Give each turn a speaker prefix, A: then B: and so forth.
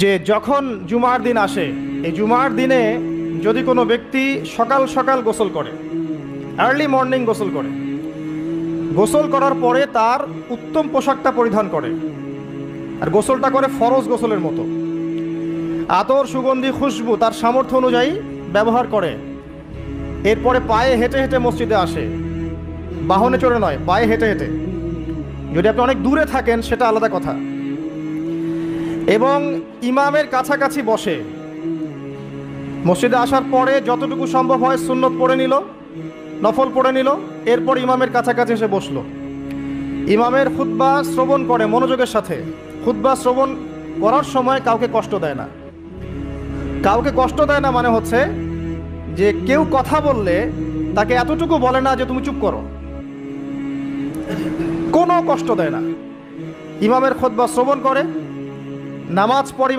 A: যে যখন জুমার দিন আসে, এই জুমার দিনে যদি কোনো ব্যক্তি সকাল সকাল গোসল করে, আর্লি মর্নিং গোসল করে, গোসল করার পরে তার উত্তম পোশাকটা পরিধান করে, আর গোসলটা করে ফরজ গোসলের মতো, আতর সুগন্ধি খুশবু তার সামর্থ্য অনুযায়ী ব্যবহার করে, এরপরে পায়ে হেঁটে হেঁটে মসজিদে আসে, বাহনে চড়ে নয়, পায়ে হেঁটে হেঁটে। যদি আপনি অনেক দূরে থাকেন সেটা আলাদা কথা। এবং ইমামের কাছাকাছি বসে, মসজিদে আসার পরে যতটুকু সম্ভব হয় সুন্নত পড়ে নিল, নফল পড়ে নিল, এরপর ইমামের কাছাকাছি এসে বসলো, ইমামের খুতবা শ্রবণ করে মনোযোগের সাথে। খুতবা শ্রবণ করার সময় কাউকে কষ্ট দেয় না। কাউকে কষ্ট দেয় না মানে হচ্ছে যে কেউ কথা বললে তাকে এতটুকু বলে না যে তুমি চুপ করো, কোনো কষ্ট দেয় না। ইমামের খুতবা শ্রবণ করে, নামাজ পড়ি